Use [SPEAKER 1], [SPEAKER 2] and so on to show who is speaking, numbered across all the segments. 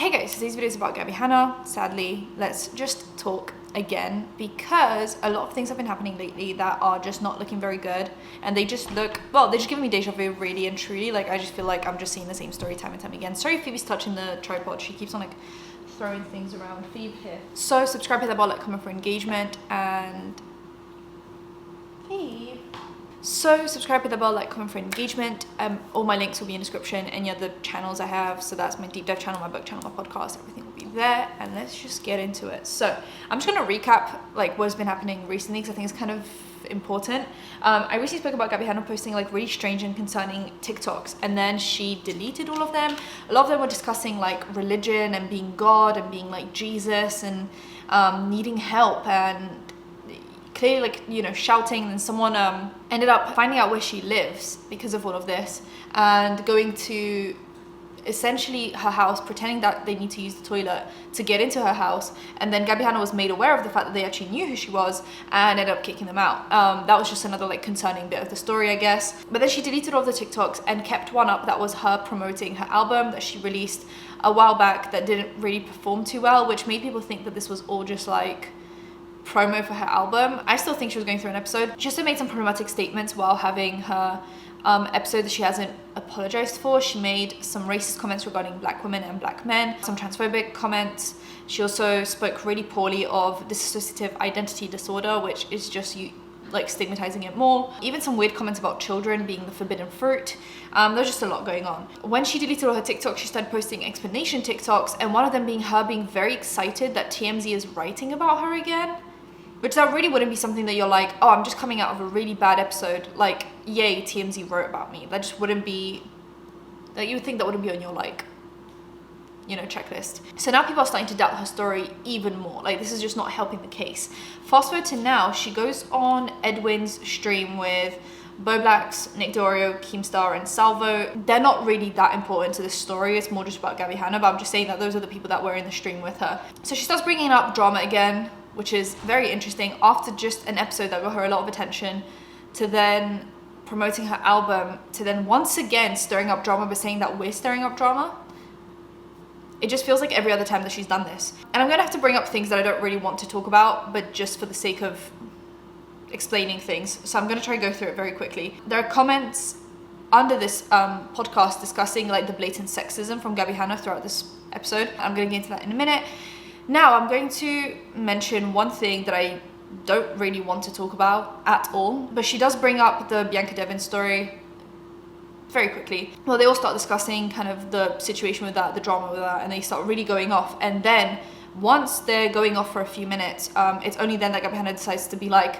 [SPEAKER 1] Hey guys, today's video is about Gabbie Hanna. Sadly, let's just talk again because a lot of things have been happening lately that are just not looking very good, and they just look, well, they're just giving me deja vu really and truly. Like, I just feel like I'm just seeing the same story time and time again. Sorry if Phoebe's touching the tripod. She keeps on like throwing things around. Phoebe here. So subscribe, hit that bell, like, comment for engagement, and Phoebe. So subscribe, hit the bell, like, comment for engagement. All my links will be in the description, any other channels I have. So that's my deep dive channel, my book channel, my podcast, everything will be there. And let's just get into it. So I'm just gonna recap like what's been happening recently because I think it's kind of important. I recently spoke about Gabbie Hanna posting like really strange and concerning TikToks, and then she deleted all of them. A lot of them were discussing like religion and being God and being like Jesus and needing help and clearly, like, you know, shouting. And someone ended up finding out where she lives because of all of this and going to essentially her house, pretending that they need to use the toilet to get into her house. And then Gabbie Hanna was made aware of the fact that they actually knew who she was and ended up kicking them out. That was just another like concerning bit of the story, I guess. But then she deleted all the TikToks and kept one up that was her promoting her album that she released a while back that didn't really perform too well, which made people think that this was all just like promo for her album. I still think she was going through an episode. She also made some problematic statements while having her episode that she hasn't apologized for. She made some racist comments regarding black women and black men, some transphobic comments. She also spoke really poorly of dissociative identity disorder, which is just you like stigmatizing it more. Even some weird comments about children being the forbidden fruit. There's just a lot going on. When she deleted all her TikToks, she started posting explanation TikToks, and one of them being her being very excited that TMZ is writing about her again. Which that really wouldn't be something that you're like, oh, I'm just coming out of a really bad episode, like, yay, TMZ wrote about me. That just wouldn't be, that you would think that wouldn't be on your, like, you know, checklist. So now people are starting to doubt her story even more. Like, this is just not helping the case. Fast forward to now, she goes on Edwin's stream with Bo Blacks, Nick Dorio, Keemstar, and Salvo. They're not really that important to this story. It's more just about Gabbie Hanna, but I'm just saying that those are the people that were in the stream with her. So she starts bringing up drama again, which is very interesting after just an episode that got her a lot of attention, to then promoting her album, to then once again stirring up drama but saying that we're stirring up drama. It just feels like every other time that she's done this. And I'm gonna have to bring up things that I don't really want to talk about, but just for the sake of explaining things. So I'm gonna try and go through it very quickly. There are comments under this podcast discussing like the blatant sexism from Gabbie Hanna throughout this episode. I'm gonna get into that in a minute. Now, I'm going to mention one thing that I don't really want to talk about at all, but she does bring up the Bianca Devin story very quickly. Well, they all start discussing kind of the situation with that, the drama with that, and they start really going off. And then once they're going off for a few minutes, it's only then that Gabbie Hanna decides to be like,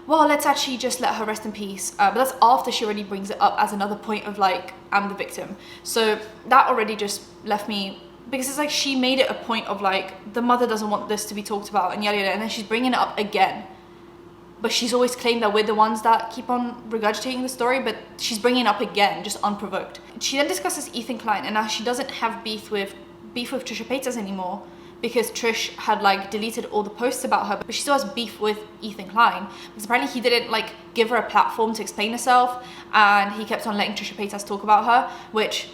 [SPEAKER 1] well, let's actually just let her rest in peace. But that's after she already brings it up as another point of like, I'm the victim. So that already just left me, because it's like she made it a point of like, the mother doesn't want this to be talked about and yada yada, and then she's bringing it up again. But she's always claimed that we're the ones that keep on regurgitating the story, but she's bringing it up again, just unprovoked. She then discusses Ethan Klein, and now she doesn't have beef with Trisha Paytas anymore because Trish had like deleted all the posts about her, but she still has beef with Ethan Klein because apparently he didn't like give her a platform to explain herself, and he kept on letting Trisha Paytas talk about her, which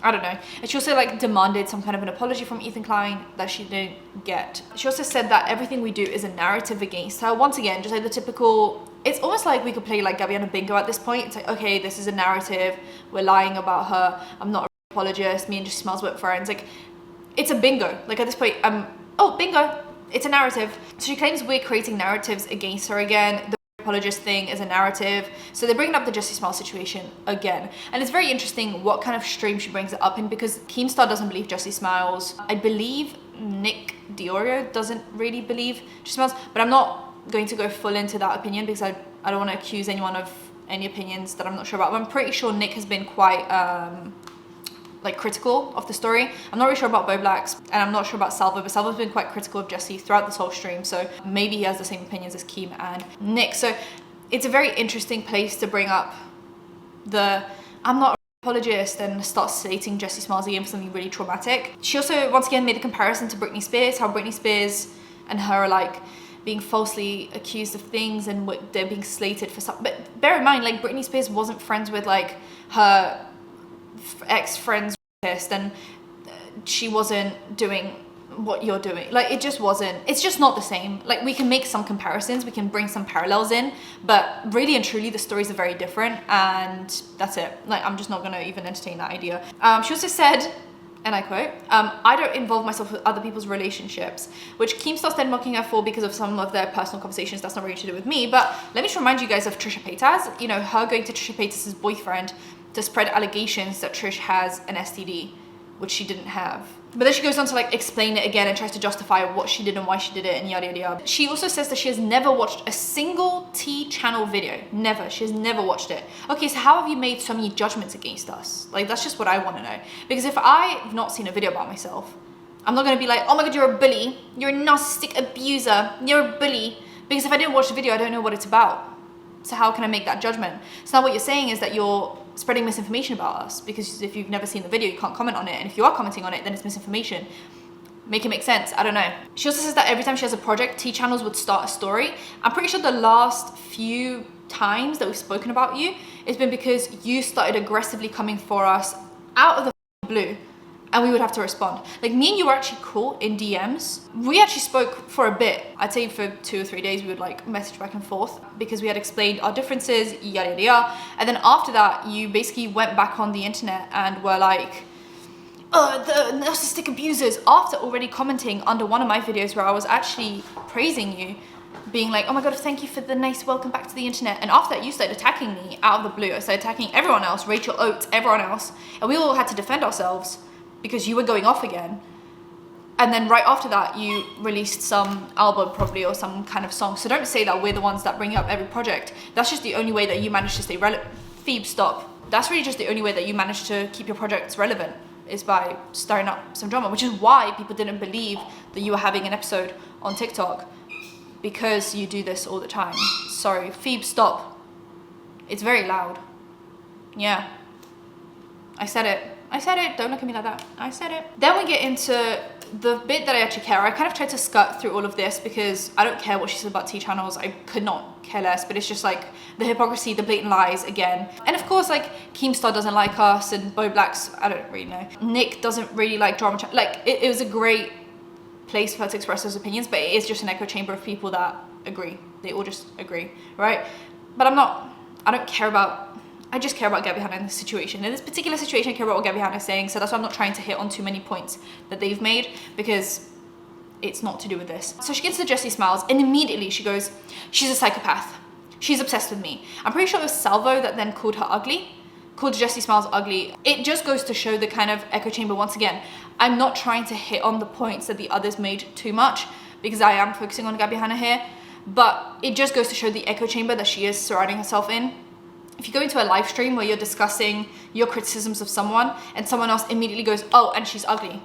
[SPEAKER 1] I don't know. And she also like demanded some kind of an apology from Ethan Klein that she didn't get. She also said that everything we do is a narrative against her. Once again, just like the typical, it's almost like we could play like Gabbie Hanna bingo at this point. It's like, okay, this is a narrative. We're lying about her. I'm not an apologist. Me and Jessie Smiles were friends. Like, it's a bingo. Like at this point, oh, bingo. It's a narrative. So she claims we're creating narratives against her again. The apologist thing is a narrative. So they're bringing up the Jessie Smiles situation again. And it's very interesting what kind of stream she brings it up in, because Keemstar doesn't believe Jessie Smiles. I believe Nick Diorio doesn't really believe Jessie Smiles, but I'm not going to go full into that opinion because I don't want to accuse anyone of any opinions that I'm not sure about. But I'm pretty sure Nick has been quite like critical of the story. I'm not really sure about Bo Blacks, and I'm not sure about Salvo, but Salvo's been quite critical of Jessie throughout this whole stream, so maybe he has the same opinions as Keem and Nick. So it's a very interesting place to bring up the I'm not an apologist and start slating Jessie Smiles again for something really traumatic. She also once again made a comparison to Britney Spears, how Britney Spears and her are like being falsely accused of things and what they're being slated for stuff. But bear in mind, like Britney Spears wasn't friends with like her ex-friends pissed and she wasn't doing what you're doing. Like, it just wasn't, it's just not the same. Like, we can make some comparisons, we can bring some parallels in, but really and truly the stories are very different, and that's it. Like, I'm just not gonna even entertain that idea. She also said, and I quote, I don't involve myself with other people's relationships, which Keemstar started mocking her for because of some of their personal conversations. That's not really to do with me, but let me just remind you guys of Trisha Paytas. You know, her going to Trisha Paytas' boyfriend to spread allegations that Trish has an STD, which she didn't have. But then she goes on to like explain it again and tries to justify what she did and why she did it and yada yada yada. She also says that she has never watched a single T channel video. Never. She has never watched it. Okay, so how have you made so many judgments against us? Like, that's just what I want to know. Because if I've not seen a video about myself, I'm not going to be like, oh my god, you're a bully. You're a narcissistic abuser. You're a bully. Because if I didn't watch the video, I don't know what it's about. So how can I make that judgment? So now what you're saying is that you're spreading misinformation about us, because if you've never seen the video, you can't comment on it, and if you are commenting on it, then it's misinformation. Make it make sense. I don't know. She also says that every time she has a project, T channels would start a story. I'm pretty sure the last few times that we've spoken about you, it's been because you started aggressively coming for us out of the blue, and we would have to respond. Like, me and you were actually cool in DMs. We actually spoke for a bit. I'd say for 2 or 3 days, we would like message back and forth because we had explained our differences, yada yada yada. And then after that, you basically went back on the internet and were like, the narcissistic abusers, after already commenting under one of my videos where I was actually praising you, being like, oh my god, thank you for the nice welcome back to the internet. And after that, you started attacking me out of the blue. I started attacking everyone else, Rachel Oates, everyone else. And we all had to defend ourselves because you were going off again. And then right after that, you released some album probably or some kind of song. So don't say that we're the ones that bring up every project. That's just the only way that you manage to stay relevant. Phoebe, stop. That's really just the only way that you manage to keep your projects relevant, is by stirring up some drama, which is why people didn't believe that you were having an episode on TikTok, because you do this all the time. Sorry, Phoebe, stop. It's very loud. Yeah. I said it. Don't look at me like that. I said it. Then we get into the bit that I actually care. I kind of tried to skirt through all of this because I don't care what she says about T channels. I could not care less, but it's just like the hypocrisy, the blatant lies again. And of course, like, Keemstar doesn't like us, and Bo Black's, I don't really know. Nick doesn't really like drama. Like, it was a great place for her to express those opinions, but it is just an echo chamber of people that agree. They all just agree, right? But I just care about Gabbie Hanna in this situation. In this particular situation, I care about what Gabbie Hanna is saying, so that's why I'm not trying to hit on too many points that they've made, because it's not to do with this. So she gets to Jessie Smiles, and immediately she goes, she's a psychopath. She's obsessed with me. I'm pretty sure it was Salvo that then called her ugly, called Jessie Smiles ugly. It just goes to show the kind of echo chamber once again. I'm not trying to hit on the points that the others made too much, because I am focusing on Gabbie Hanna here, but it just goes to show the echo chamber that she is surrounding herself in. If you go into a live stream where you're discussing your criticisms of someone and someone else immediately goes, oh, and she's ugly,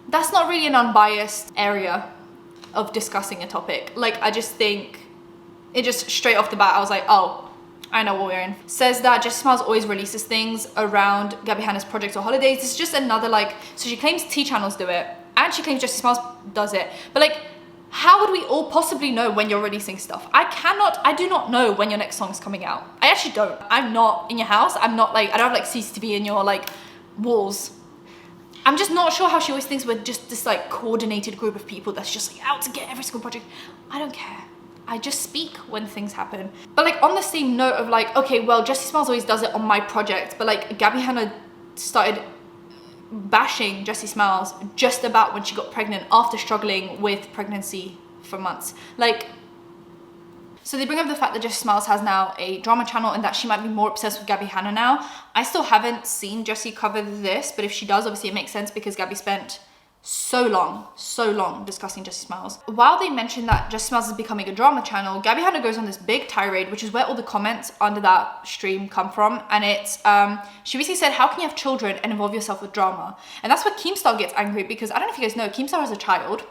[SPEAKER 1] that's not really an unbiased area of discussing a topic. Like, I just think it just straight off the bat, I was like, oh, I know what we're in. Says that Jessie Smiles always releases things around Gabbie Hanna's projects or holidays. This is just another, like, so she claims T channels do it and she claims Jessie Smiles does it. But like, how would we all possibly know when you're releasing stuff? I do not know when your next song's coming out. I actually don't. I'm not in your house. I'm not like, I don't have like CCTV in your like walls. I'm just not sure how she always thinks we're just this like coordinated group of people that's just like out to get every single project. I don't care. I just speak when things happen. But like, on the same note of like, okay, well, Jessie Smiles always does it on my project, but like Gabbie Hanna started bashing Jessie Smiles just about when she got pregnant after struggling with pregnancy for months. Like, so they bring up the fact that Jessie Smiles has now a drama channel and that she might be more obsessed with Gabbie Hanna now. I still haven't seen Jessie cover this, but if she does, obviously it makes sense because Gabbie spent so long discussing Jessie Smiles. While they mention that Jessie Smiles is becoming a drama channel, Gabbie Hanna goes on this big tirade, which is where all the comments under that stream come from. And it's, she basically said, how can you have children and involve yourself with drama? And that's where Keemstar gets angry, because I don't know if you guys know, Keemstar has a child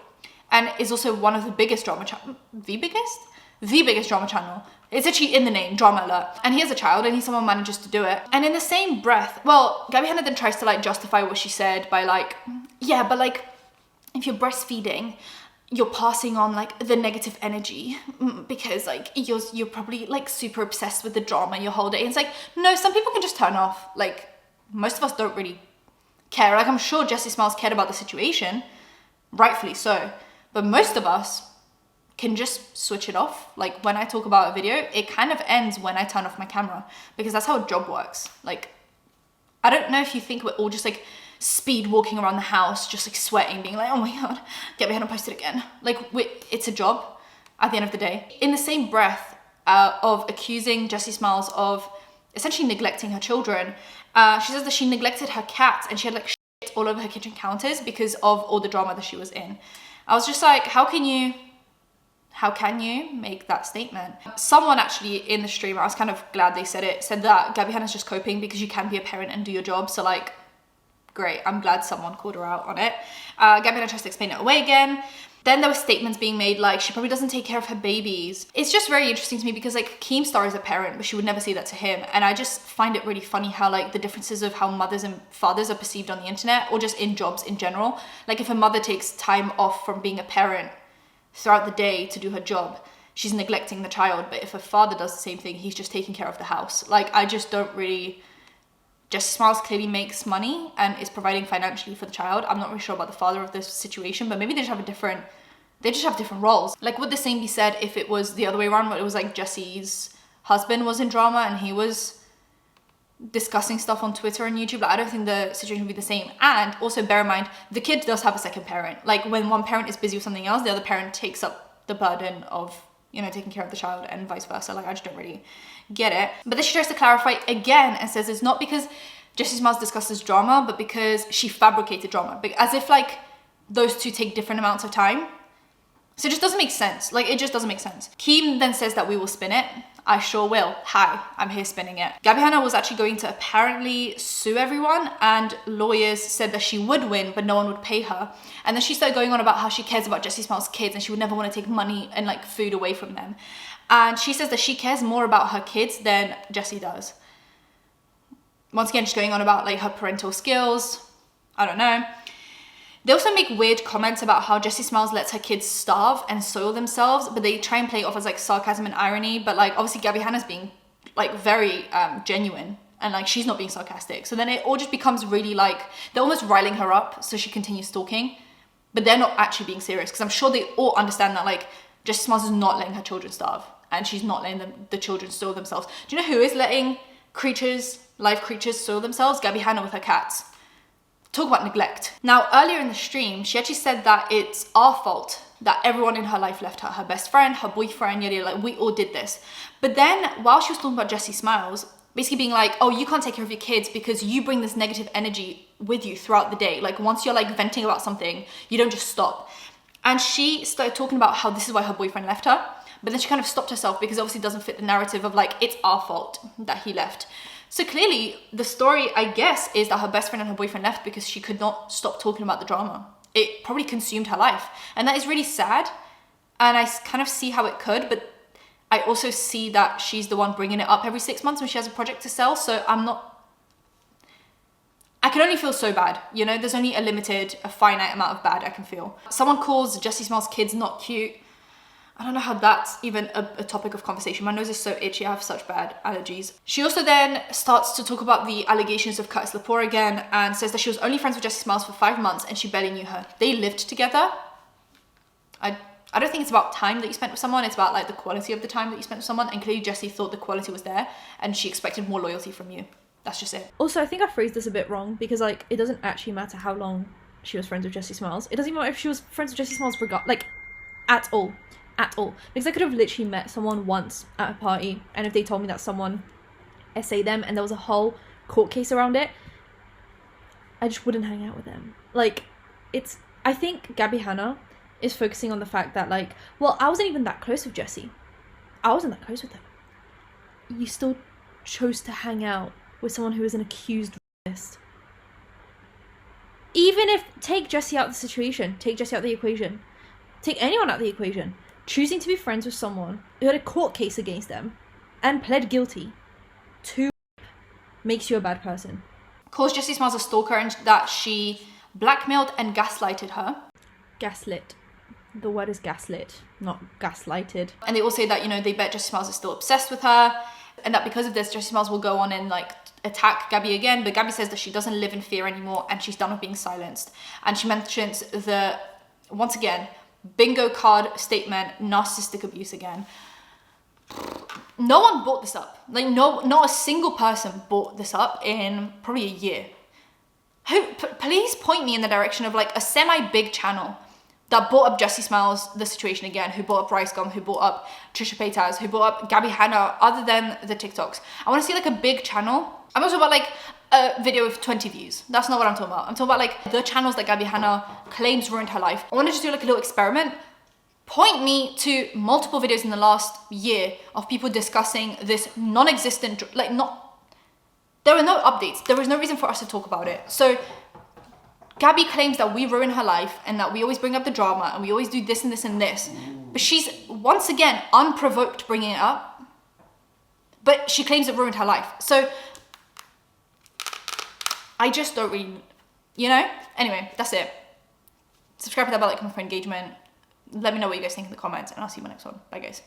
[SPEAKER 1] and is also one of the biggest drama channel, the biggest drama channel. It's actually in the name, Drama Alert. And he has a child and he's someone who manages to do it. And in the same breath, well, Gabbie Hanna then tries to like justify what she said by like, yeah, but like, if you're breastfeeding, you're passing on like the negative energy because like you're probably like super obsessed with the drama your whole day. And it's like, no, some people can just turn off. Like, most of us don't really care. Like, I'm sure Jessie Smiles cared about the situation, rightfully so. But most of us can just switch it off. Like, when I talk about a video, it kind of ends when I turn off my camera, because that's how a job works. Like, I don't know if you think we're all just like speed walking around the house, just like sweating, being like, oh my God, Gabbie Hanna posted again. Like, it's a job at the end of the day. In the same breath of accusing Jessie Smiles of essentially neglecting her children, she says that she neglected her cats and she had like shit all over her kitchen counters because of all the drama that she was in. I was just like, how can you make that statement? Someone actually in the stream, I was kind of glad they said it, said that Gabbie Hanna's just coping because you can be a parent and do your job. So like, great, I'm glad someone called her out on it. Gabbie Hanna tries to explain it away again. Then there were statements being made like she probably doesn't take care of her babies. It's just very interesting to me because like Keemstar is a parent, but she would never say that to him. And I just find it really funny how like the differences of how mothers and fathers are perceived on the internet, or just in jobs in general. Like, if a mother takes time off from being a parent throughout the day to do her job, she's neglecting the child. But if a father does the same thing, he's just taking care of the house. Like, I just don't really... Jessie Smiles clearly makes money and is providing financially for the child. I'm not really sure about the father of this situation, but maybe they just have different roles. Like, would the same be said if it was the other way around, where it was like Jessie's husband was in drama and he was discussing stuff on Twitter and YouTube? Like, I don't think the situation would be the same. And also bear in mind, the kid does have a second parent. Like, when one parent is busy with something else, the other parent takes up the burden of, you know, taking care of the child, and vice versa. Like, I just don't really get it. But then she tries to clarify again and says it's not because Jessie Smiles discusses drama, but because she fabricated drama, as if like those two take different amounts of time. So it just doesn't make sense. Like, it just doesn't make sense. Keem then says that we will spin it. I sure will. Hi, I'm here spinning it. Gabbie Hanna was actually going to apparently sue everyone, and lawyers said that she would win, but no one would pay her. And then she started going on about how she cares about Jessie Smiles' kids and she would never want to take money and like food away from them. And she says that she cares more about her kids than Jessie does. Once again, she's going on about like her parental skills. I don't know. They also make weird comments about how Jessie Smiles lets her kids starve and soil themselves, but they try and play it off as like sarcasm and irony. But like, obviously Gabbie Hanna's being like very genuine, and like she's not being sarcastic. So then it all just becomes really like, they're almost riling her up so she continues talking, but they're not actually being serious, because I'm sure they all understand that like Jessie Smiles is not letting her children starve, and she's not letting the children soil themselves. Do you know who is letting live creatures soil themselves? Gabbie Hanna with her cats. Talk about neglect. Now, earlier in the stream, she actually said that it's our fault that everyone in her life left her. Her best friend, her boyfriend, yada, yada, like we all did this. But then while she was talking about Jessie Smiles, basically being like, oh, you can't take care of your kids because you bring this negative energy with you throughout the day. Like, once you're like venting about something, you don't just stop. And she started talking about how this is why her boyfriend left her. But then she kind of stopped herself because obviously it doesn't fit the narrative of like, it's our fault that he left. So clearly the story, I guess, is that her best friend and her boyfriend left because she could not stop talking about the drama. It probably consumed her life. And that is really sad. And I kind of see how it could, but I also see that she's the one bringing it up every 6 months when she has a project to sell. So I can only feel so bad. You know, there's only a finite amount of bad I can feel. Someone calls Jessie Smiles' kids not cute. I don't know how that's even a topic of conversation. My nose is so itchy, I have such bad allergies. She also then starts to talk about the allegations of Curtis Lepore again, and says that she was only friends with Jessie Smiles for 5 months and she barely knew her. They lived together. I don't think it's about time that you spent with someone, it's about like the quality of the time that you spent with someone, and clearly Jessie thought the quality was there and she expected more loyalty from you. That's just it.
[SPEAKER 2] Also, I think I phrased this a bit wrong, because like, it doesn't actually matter how long she was friends with Jessie Smiles. It doesn't even matter if she was friends with Jessie Smiles at all. Because I could have literally met someone once at a party, and if they told me that someone essayed them and there was a whole court case around it, I just wouldn't hang out with them. Like, I think Gabbie Hanna is focusing on the fact that like, well, I wasn't even that close with Jessie. I wasn't that close with her. You still chose to hang out with someone who is an accused rapist. Even if, take Jessie out of the situation, take Jessie out of the equation, take anyone out of the equation, choosing to be friends with someone who had a court case against them and pled guilty to makes you a bad person.
[SPEAKER 1] Calls Jessie Smiles a stalker and that she blackmailed and gaslighted her.
[SPEAKER 2] Gaslit. The word is gaslit, not gaslighted.
[SPEAKER 1] And they all say that, you know, they bet Jessie Smiles is still obsessed with her, and that because of this, Jessie Smiles will go on and like attack Gabbie again, but Gabbie says that she doesn't live in fear anymore and she's done with being silenced. And she mentions the, once again, bingo card statement, narcissistic abuse again. No one brought this up. Like, not a single person brought this up in probably a year. Please point me in the direction of like a semi-big channel that brought up Jessie Smiles, the situation again, who brought up Rice Gum, who brought up Trisha Paytas, who brought up Gabbie Hanna, other than the TikToks. I want to see like a big channel. I'm not talking about like a video with 20 views. That's not what I'm talking about. I'm talking about like the channels that Gabbie Hanna claims ruined her life. I want to just do like a little experiment. Point me to multiple videos in the last year of people discussing this non-existent, there were no updates. There was no reason for us to talk about it. So Gabbie claims that we ruin her life and that we always bring up the drama and we always do this and this and this. But she's, once again, unprovoked bringing it up. But she claims it ruined her life. So I just don't really, Anyway, that's it. Subscribe to that bell icon for engagement. Let me know what you guys think in the comments and I'll see you in my next one. Bye guys.